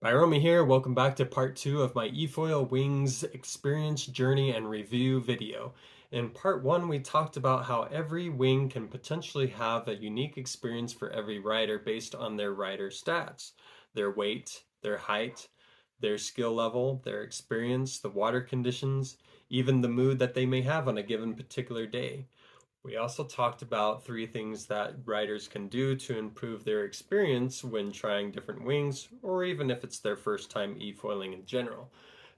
Hi, Romy here. Welcome back to part 2 of my eFoil Wings experience, journey, and review video. In part 1, we talked about how every wing can potentially have a unique experience for every rider based on their rider stats, their weight, their height, their skill level, their experience, the water conditions, even the mood that they may have on a given particular day. We also talked about 3 things that riders can do to improve their experience when trying different wings, or even if it's their first time e-foiling in general.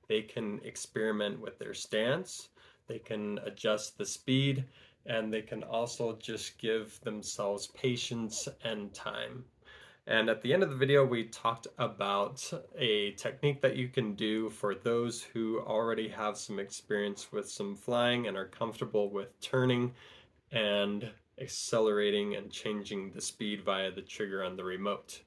They can experiment with their stance, they can adjust the speed, and they can also just give themselves patience and time. And at the end of the video, we talked about a technique that you can do for those who already have some experience with some flying and are comfortable with turning and accelerating and changing the speed via the trigger on the remote.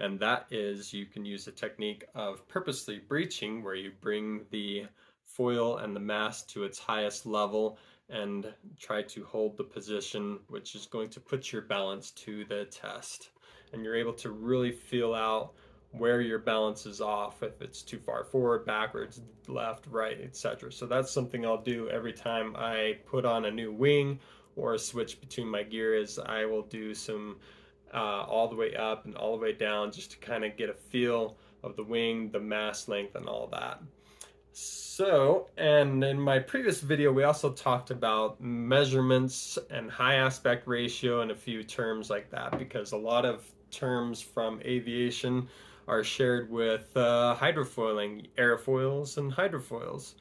And that is, you can use a technique of purposely breaching, where you bring the foil and the mast to its highest level and try to hold the position, which is going to put your balance to the test. And you're able to really feel out where your balance is off, if it's too far forward, backwards, left, right, etc. So that's something I'll do every time I put on a new wing or switch between my gears. I will do some all the way up and all the way down, just to kind of get a feel of the wing, the mast length, and all that. So, and in my previous video, we also talked about measurements and high aspect ratio and a few terms like that, because a lot of terms from aviation are shared with hydrofoiling, airfoils and hydrofoils.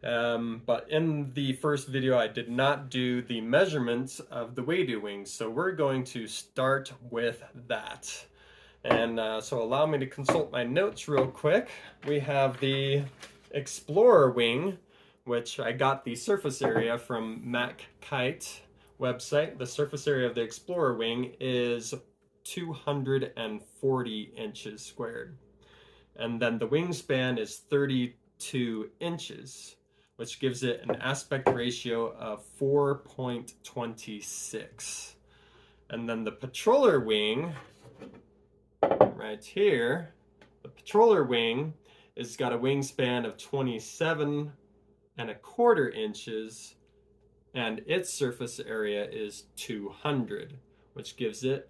But in the first video, I did not do the measurements of the Waydoo wings, so we're going to start with that. And so allow me to consult my notes real quick. We have the Explorer wing, which I got the surface area from Mac Kite website. The surface area of the Explorer wing is 240 inches squared. And then the wingspan is 32 inches, which gives it an aspect ratio of 4.26. And then the Patroller wing, right here, the Patroller wing has got a wingspan of 27.25 inches, and its surface area is 200, which gives it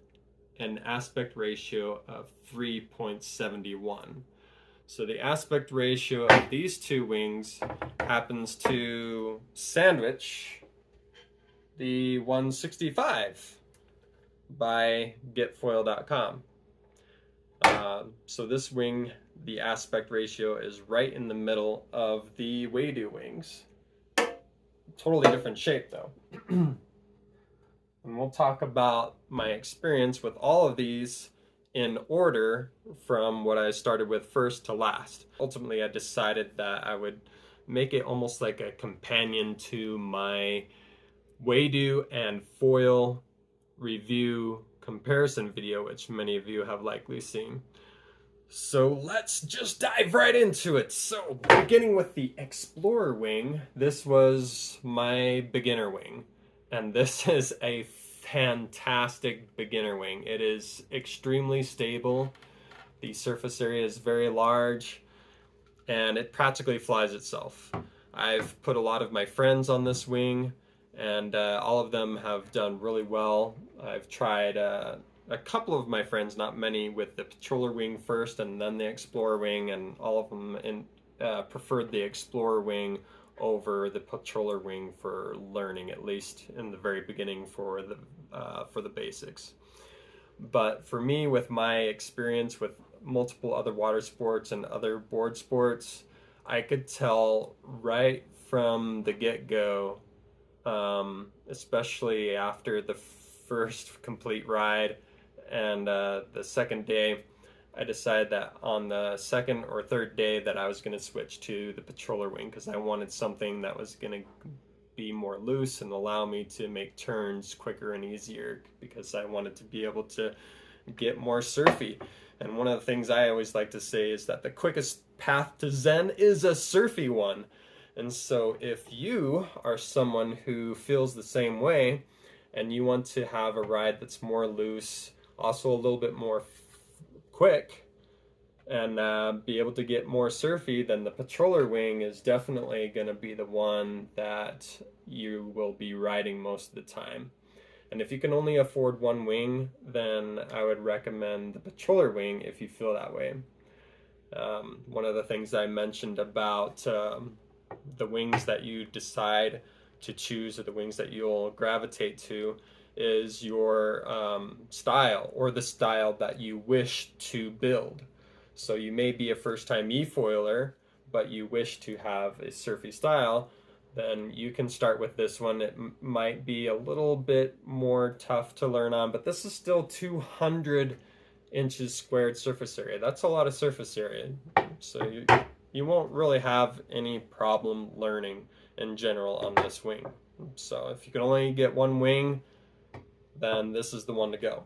an aspect ratio of 3.71. So the aspect ratio of these two wings happens to sandwich the 165 by GetFOIL.com. So this wing, the aspect ratio is right in the middle of the Waydoo wings. Totally different shape though. And we'll talk about my experience with all of these in order from what I started with first to last. Ultimately, I decided that I would make it almost like a companion to my Waydoo and foil review comparison video, which many of you have likely seen. So let's just dive right into it. So beginning with the Explorer wing, this was my beginner wing, and this is a fantastic beginner wing. It is extremely stable. The surface area is very large, and it practically flies itself. I've put a lot of my friends on this wing, and all of them have done really well. I've tried a couple of my friends, not many, with the Patroller wing first and then the Explorer wing, and all of them preferred the Explorer wing over the Patroller wing for learning, at least in the very beginning for the basics. But for me, with my experience with multiple other water sports and other board sports, I could tell right from the get-go, especially after the first complete ride and the second day, I decided that on the second or third day that I was going to switch to the Patroller wing, because I wanted something that was going to be more loose and allow me to make turns quicker and easier, because I wanted to be able to get more surfy. And one of the things I always like to say is that the quickest path to Zen is a surfy one. And so if you are someone who feels the same way and you want to have a ride that's more loose, also a little bit more quick, and be able to get more surfy, then the Patroller wing is definitely going to be the one that you will be riding most of the time. And if you can only afford one wing, then I would recommend the Patroller wing if you feel that way. One of the things I mentioned about the wings that you decide to choose, or the wings that you'll gravitate to, is your style, or the style that you wish to build. So you may be a first-time eFoiler, but you wish to have a surfy style, then you can start with this one. It might be a little bit more tough to learn on, but this is still 200 inches squared surface area. That's a lot of surface area. So you won't really have any problem learning in general on this wing. So if you can only get one wing, then this is the one to go.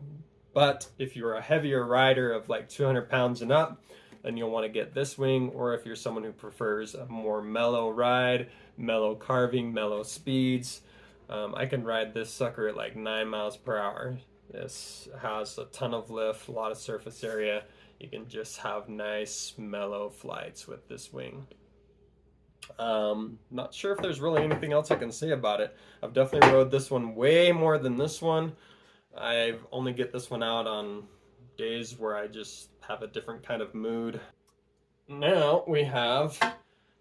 But if you're a heavier rider of like 200 pounds and up, then you'll want to get this wing. Or if you're someone who prefers a more mellow ride, mellow carving, mellow speeds, I can ride this sucker at like 9 miles per hour. This has a ton of lift, a lot of surface area. You can just have nice mellow flights with this wing. Not sure if there's really anything else I can say about it. I've definitely rode this one way more than this one. I only get this one out on days where I just have a different kind of mood. Now we have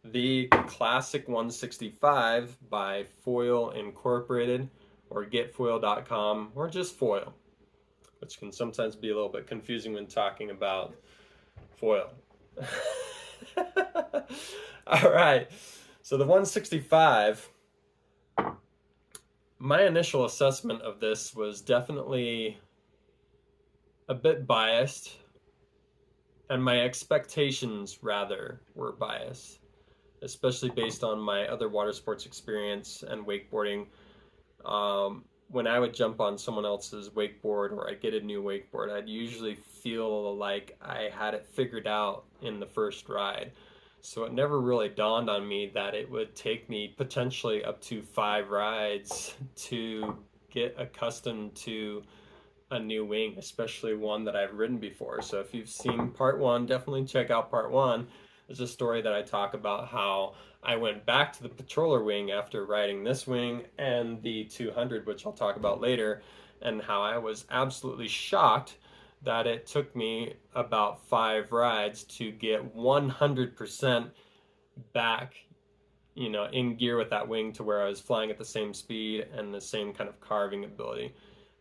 the Classic 165 by Foil Incorporated, or GetFOIL.com, or just foil, which can sometimes be a little bit confusing when talking about foil. All right, so the 165, my initial assessment of this was definitely a bit biased, and my expectations rather were biased, especially based on my other water sports experience and wakeboarding. When I would jump on someone else's wakeboard, or I'd get a new wakeboard, I'd usually feel like I had it figured out in the first ride. So it never really dawned on me that it would take me potentially up to 5 rides to get accustomed to a new wing, especially one that I've ridden before. So if you've seen part 1, definitely check out part 1. There's a story that I talk about how I went back to the Patroller wing after riding this wing and the 200, which I'll talk about later, and how I was absolutely shocked that it took me about 5 rides to get 100% back, in gear with that wing, to where I was flying at the same speed and the same kind of carving ability.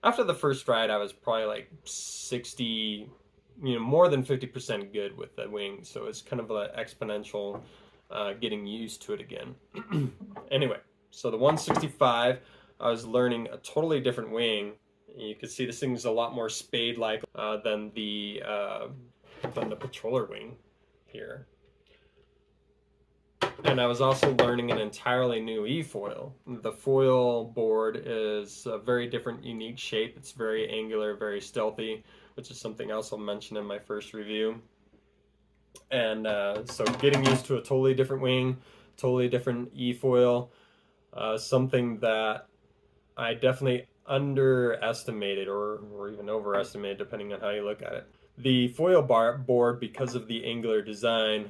After the first ride, I was probably like 60, more than 50% good with the wing. So it's kind of an exponential getting used to it again. Anyway, so the 165, I was learning a totally different wing. You can see this thing's a lot more spade-like than the Patroller wing here. And I was also learning an entirely new eFoil. The foil board is a very different, unique shape. It's very angular, very stealthy, which is something else I'll mention in my first review. And so getting used to a totally different wing, totally different eFoil, something that I definitely underestimated, or even overestimated, depending on how you look at it. The foil board, because of the angular design,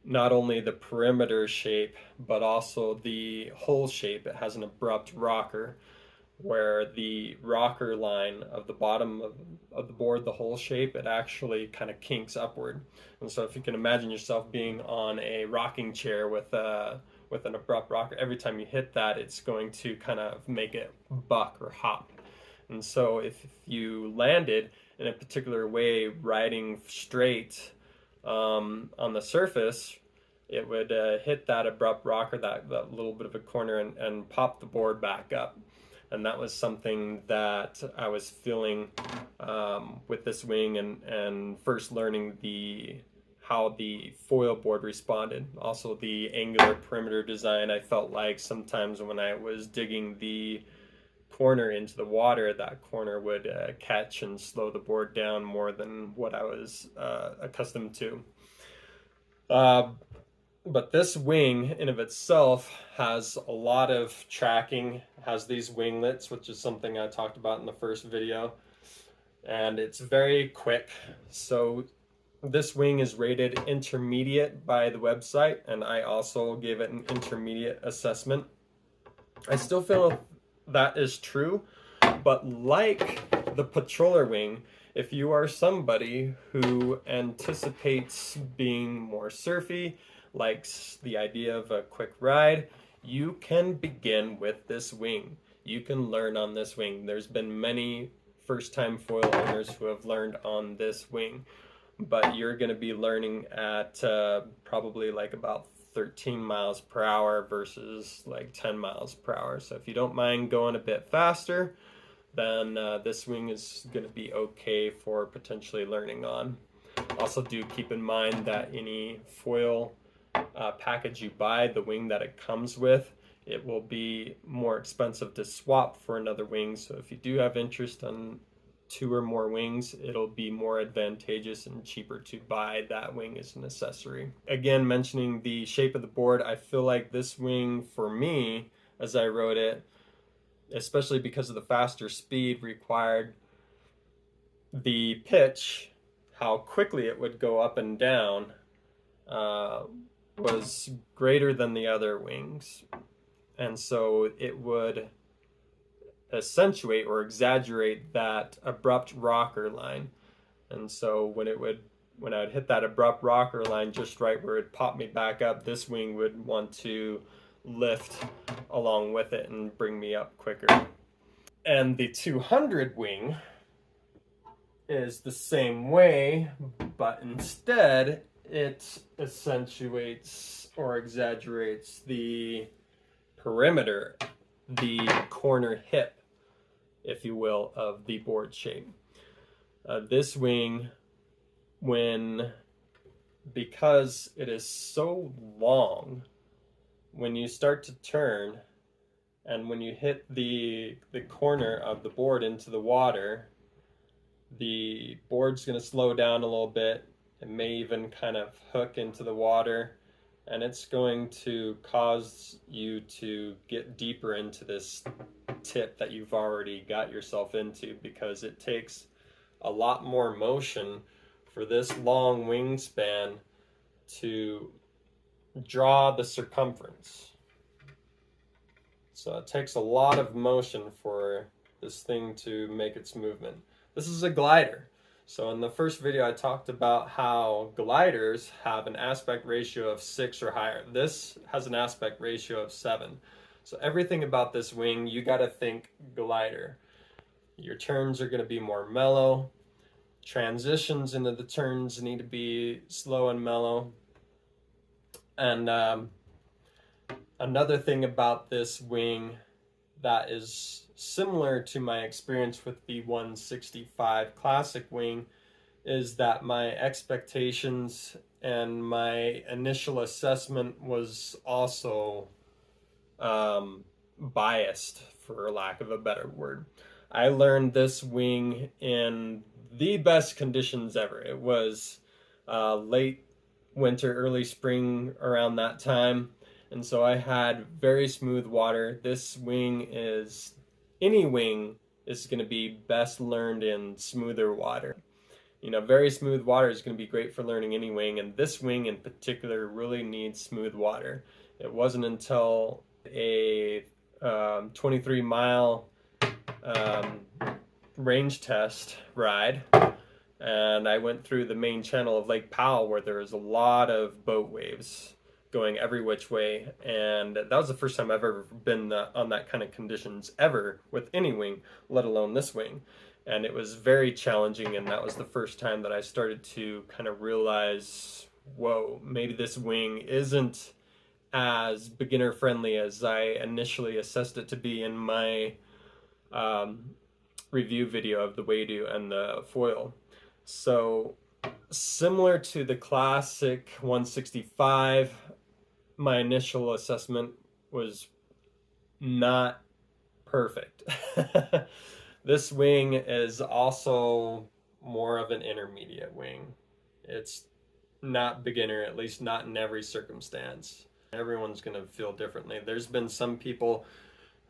not only the perimeter shape, but also the hole shape, it has an abrupt rocker, where the rocker line of the bottom of the board, the hole shape, it actually kind of kinks upward. And so if you can imagine yourself being on a rocking chair with an abrupt rocker, every time you hit that, it's going to kind of make it buck or hop. And so if you landed in a particular way, riding straight on the surface, it would hit that abrupt rocker, that little bit of a corner, and pop the board back up. And that was something that I was feeling with this wing, and first learning how the foil board responded. Also the angular perimeter design, I felt like sometimes when I was digging the corner into the water, that corner would catch and slow the board down more than what I was accustomed to. But this wing in of itself has a lot of tracking, has these winglets, which is something I talked about in the first video. and it's very quick. So this wing is rated intermediate by the website, and I also gave it an intermediate assessment. I still feel that is true, but like the Patroller wing, if you are somebody who anticipates being more surfy, likes the idea of a quick ride, you can begin with this wing. You can learn on this wing. There's been many first-time foil owners who have learned on this wing, but you're going to be learning at probably like about 13 miles per hour versus like 10 miles per hour. So if you don't mind going a bit faster, then this wing is going to be okay for potentially learning on. Also, do keep in mind that any foil package you buy, the wing that it comes with, it will be more expensive to swap for another wing. So if you do have interest on 2 or more wings, it'll be more advantageous and cheaper to buy that wing as an accessory. Again, mentioning the shape of the board, I feel like this wing, for me, as I wrote it, especially because of the faster speed required, the pitch, how quickly it would go up and down, was greater than the other wings. And so it would accentuate or exaggerate that abrupt rocker line. And so when I would hit that abrupt rocker line just right where it popped me back up, this wing would want to lift along with it and bring me up quicker. And the 200 wing is the same way, but instead it accentuates or exaggerates the perimeter, the corner hip, if you will, of the board shape. This wing, because it is so long, when you start to turn and when you hit the corner of the board into the water, the board's going to slow down a little bit. It may even kind of hook into the water, and it's going to cause you to get deeper into this tip that you've already got yourself into, because it takes a lot more motion for this long wingspan to draw the circumference. So it takes a lot of motion for this thing to make its movement. This is a glider. So in the first video I talked about how gliders have an aspect ratio of 6 or higher. This has an aspect ratio of 7. So everything about this wing, you got to think glider. Your turns are going to be more mellow. Transitions into the turns need to be slow and mellow. And another thing about this wing that is similar to my experience with the 165 Classic wing is that my expectations and my initial assessment was also biased, for lack of a better word. I learned this wing in the best conditions ever. It was late winter, early spring around that time, and so I had very smooth water. This wing is, any wing is going to be best learned in smoother water. You know, very smooth water is going to be great for learning any wing, and this wing in particular really needs smooth water. It wasn't until a 23-mile range test ride, and I went through the main channel of Lake Powell where there was a lot of boat waves going every which way, and that was the first time I've ever been on that kind of conditions ever with any wing, let alone this wing. And it was very challenging, and that was the first time that I started to kind of realize, whoa, maybe this wing isn't as beginner friendly as I initially assessed it to be in my review video of the Waydoo and the foil. So similar to the Classic 165, my initial assessment was not perfect. This wing is also more of an intermediate wing. It's not beginner, at least not in every circumstance. Everyone's going to feel differently. There's been some people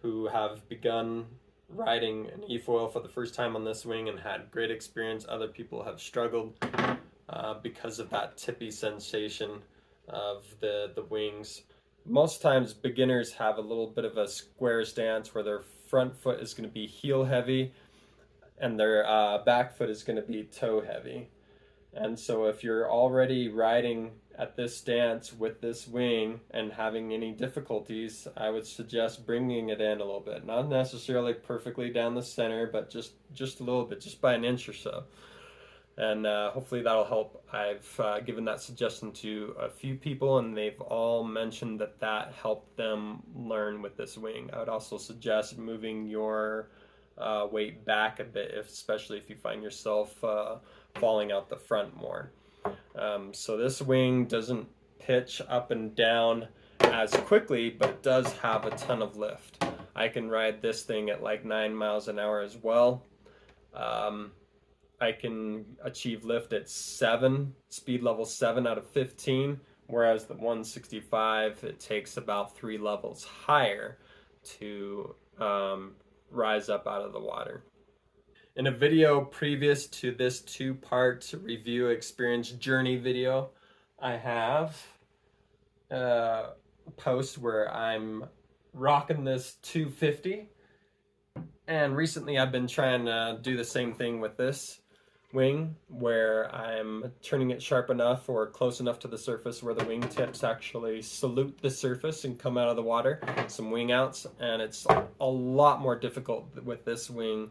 who have begun riding an eFoil for the first time on this wing and had great experience. Other people have struggled because of that tippy sensation of the wings. Most times beginners have a little bit of a square stance where their front foot is going to be heel heavy and their back foot is going to be toe heavy. And so if you're already riding at this stance with this wing and having any difficulties, I would suggest bringing it in a little bit. Not necessarily perfectly down the center, but just a little bit, just by an inch or so. And hopefully that'll help. I've given that suggestion to a few people, and they've all mentioned that that helped them learn with this wing. I would also suggest moving your weight back a bit, especially if you find yourself falling out the front more. So this wing doesn't pitch up and down as quickly, but it does have a ton of lift. I can ride this thing at like 9 miles an hour as well. I can achieve lift at 7, speed level 7 out of 15, whereas the 165, it takes about 3 levels higher to rise up out of the water. In a video previous to this 2-part review experience journey video, I have a post where I'm rocking this 250, and recently I've been trying to do the same thing with this wing, where I'm turning it sharp enough or close enough to the surface where the wingtips actually salute the surface and come out of the water, some wing outs, and it's a lot more difficult with this wing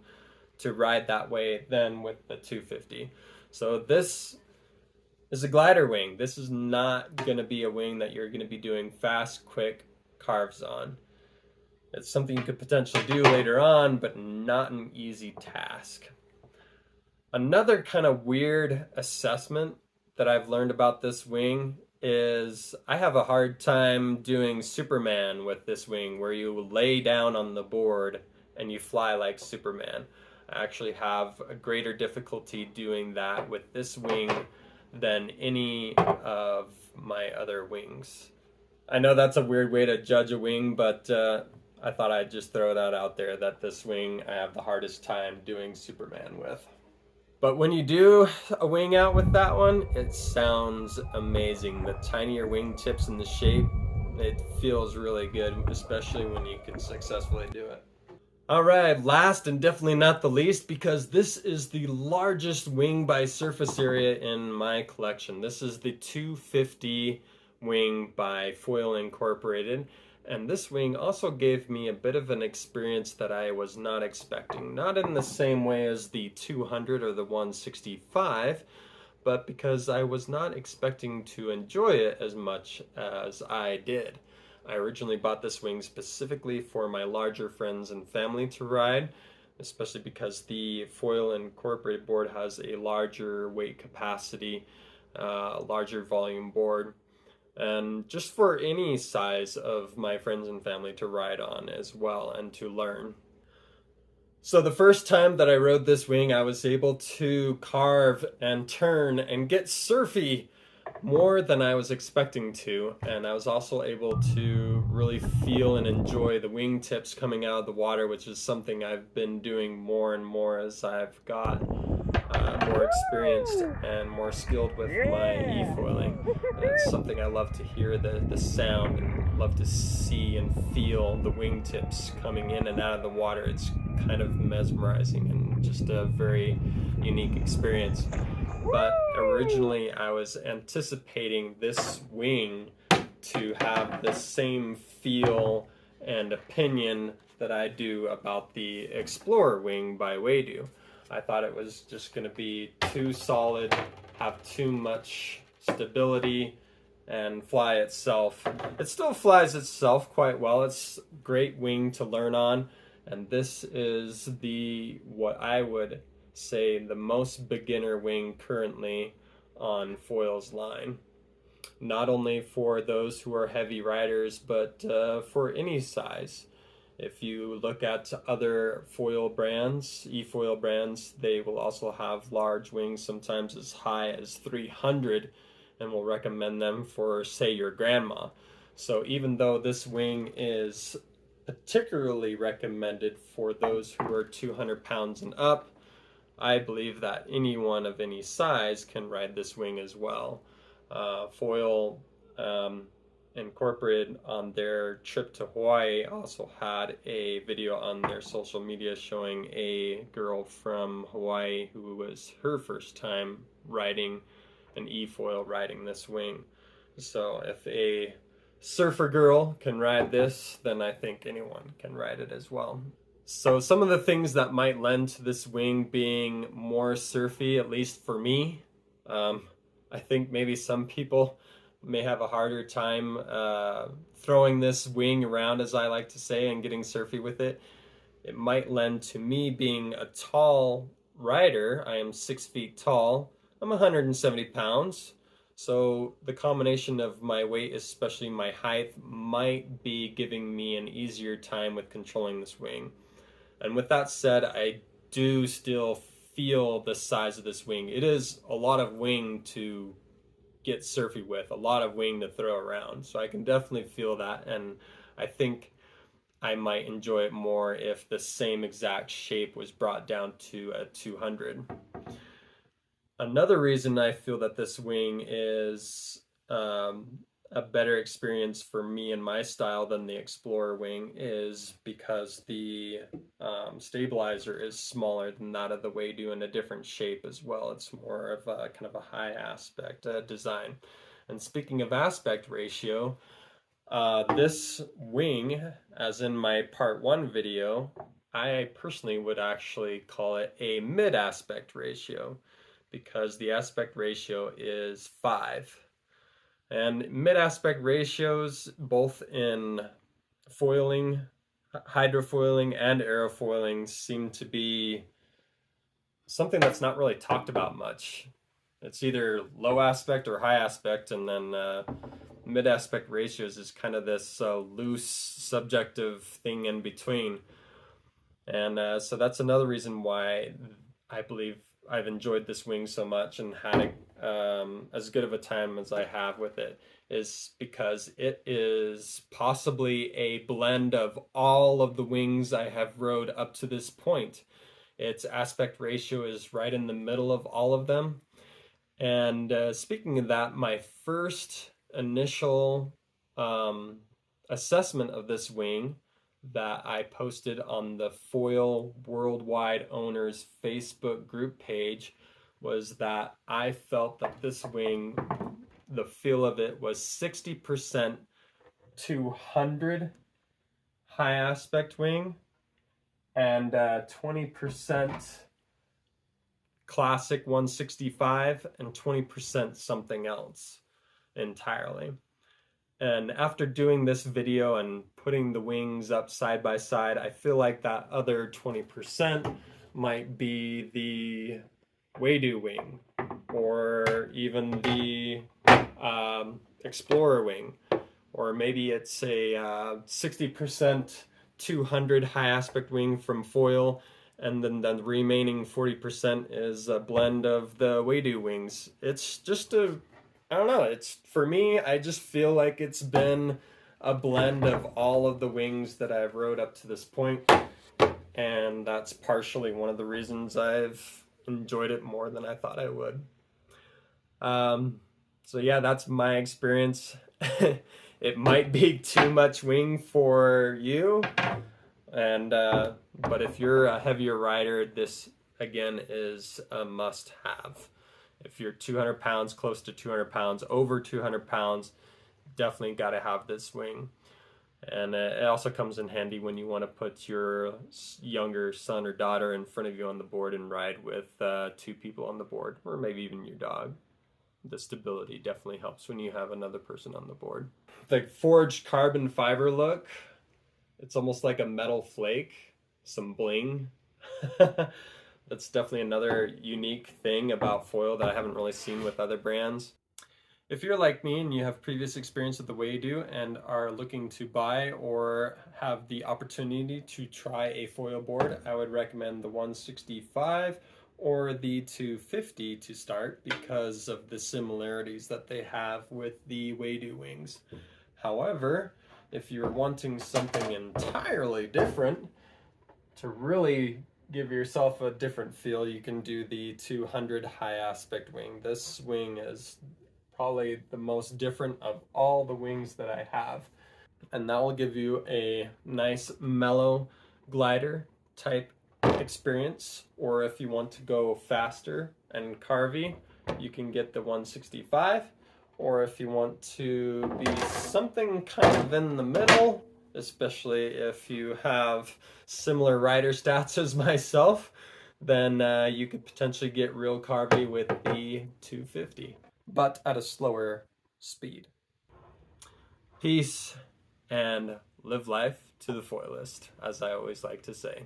to ride that way than with the 250. So this is a glider wing. This is not going to be a wing that you're going to be doing fast, quick carves on. It's something you could potentially do later on, but not an easy task. Another kind of weird assessment that I've learned about this wing is I have a hard time doing Superman with this wing, where you lay down on the board and you fly like Superman. I actually have a greater difficulty doing that with this wing than any of my other wings. I know that's a weird way to judge a wing, but I thought I'd just throw that out there, that this wing I have the hardest time doing Superman with. But when you do a wing out with that one, it sounds amazing. The tinier wing tips and the shape, it feels really good, especially when you can successfully do it. All right, last and definitely not the least, because this is the largest wing by surface area in my collection. This is the 250 wing by Foil Incorporated. And this wing also gave me a bit of an experience that I was not expecting. Not in the same way as the 200 or the 165, but because I was not expecting to enjoy it as much as I did. I originally bought this wing specifically for my larger friends and family to ride, especially because the Foil Incorporated board has a larger weight capacity, a larger volume board, and just for any size of my friends and family to ride on as well and to learn. So the first time that I rode this wing, I was able to carve and turn and get surfy more than I was expecting to, and I was also able to really feel and enjoy the wingtips coming out of the water, which is something I've been doing more and more as I've got more experienced and more skilled with my eFoiling. It's something I love to hear, the sound, and love to see and feel the wingtips coming in and out of the water. It's kind of mesmerizing and just a very unique experience. But originally I was anticipating this wing to have the same feel and opinion that I do about the Explorer wing by Waydoo. I thought it was just going to be too solid, have too much stability, and fly itself. It still flies itself quite well. It's a great wing to learn on, and this is what I would say the most beginner wing currently on Foil's line. Not only for those who are heavy riders, but for any size. If you look at other foil brands, eFoil brands, they will also have large wings, sometimes as high as 300, and will recommend them for, say, your grandma. So even though this wing is particularly recommended for those who are 200 pounds and up. I believe that anyone of any size can ride this wing as well. Foil Incorporated on their trip to Hawaii also had a video on their social media showing a girl from Hawaii who was her first time riding an eFoil, riding this wing. So if a surfer girl can ride this, then I think anyone can ride it as well. So some of the things that might lend to this wing being more surfy, at least for me, I think maybe some people may have a harder time throwing this wing around, as I like to say, and getting surfy with it. It might lend to me being a tall rider. I am 6 feet tall. I'm 170 pounds. So the combination of my weight, especially my height, might be giving me an easier time with controlling this wing. And with that said, I do still feel the size of this wing. It is a lot of wing to get surfy with, a lot of wing to throw around. So I can definitely feel that, and I think I might enjoy it more if the same exact shape was brought down to a 200. Another reason I feel that this wing is a better experience for me and my style than the Explorer wing is because the stabilizer is smaller than that of the Waydoo, in a different shape as well. It's more of a kind of a high aspect design. And speaking of aspect ratio, this wing, as in my part 1 video, I personally would actually call it a mid aspect ratio because the aspect ratio is 5. And mid-aspect ratios, both in foiling, hydrofoiling, and aerofoiling, seem to be something that's not really talked about much. It's either low aspect or high aspect, and then mid-aspect ratios is kind of this loose, subjective thing in between. And so that's another reason why I believe I've enjoyed this wing so much and had as good of a time as I have with it, is because it is possibly a blend of all of the wings I have rode up to this point. Its aspect ratio is right in the middle of all of them. And speaking of that, my first initial assessment of this wing that I posted on the Foil Worldwide Owners Facebook group page was that I felt that this wing, the feel of it was 60% 200 high aspect wing and 20% classic 165 and 20% something else entirely. And after doing this video and putting the wings up side by side, I feel like that other 20% might be the Waydoo wing, or even the Explorer wing, or maybe it's a 60% 200 high aspect wing from Foil, and then the remaining 40% is a blend of the Waydoo wings. It's just I don't know, it's, for me, I just feel like it's been a blend of all of the wings that I've rode up to this point, and that's partially one of the reasons I've enjoyed it more than I thought I would. So yeah, that's my experience. It might be too much wing for you, and but if you're a heavier rider, this again is a must-have. If you're 200 pounds, close to 200 pounds, over 200 pounds, definitely got to have this wing. And it also comes in handy when you want to put your younger son or daughter in front of you on the board and ride with 2 people on the board, or maybe even your dog. The stability definitely helps when you have another person on the board. The forged carbon fiber look, it's almost like a metal flake, some bling. That's definitely another unique thing about foil that I haven't really seen with other brands. If you're like me and you have previous experience with the Waydoo and are looking to buy or have the opportunity to try a foil board, I would recommend the 165 or the 250 to start because of the similarities that they have with the Waydoo wings. However, If you're wanting something entirely different to really give yourself a different feel, you can do the 200 high aspect wing. This wing is probably the most different of all the wings that I have. And that will give you a nice mellow glider type experience. Or if you want to go faster and carvy, you can get the 165. Or if you want to be something kind of in the middle, especially if you have similar rider stats as myself, then you could potentially get real carvy with the 250, but at a slower speed. Peace and live life to the foilist, as I always like to say.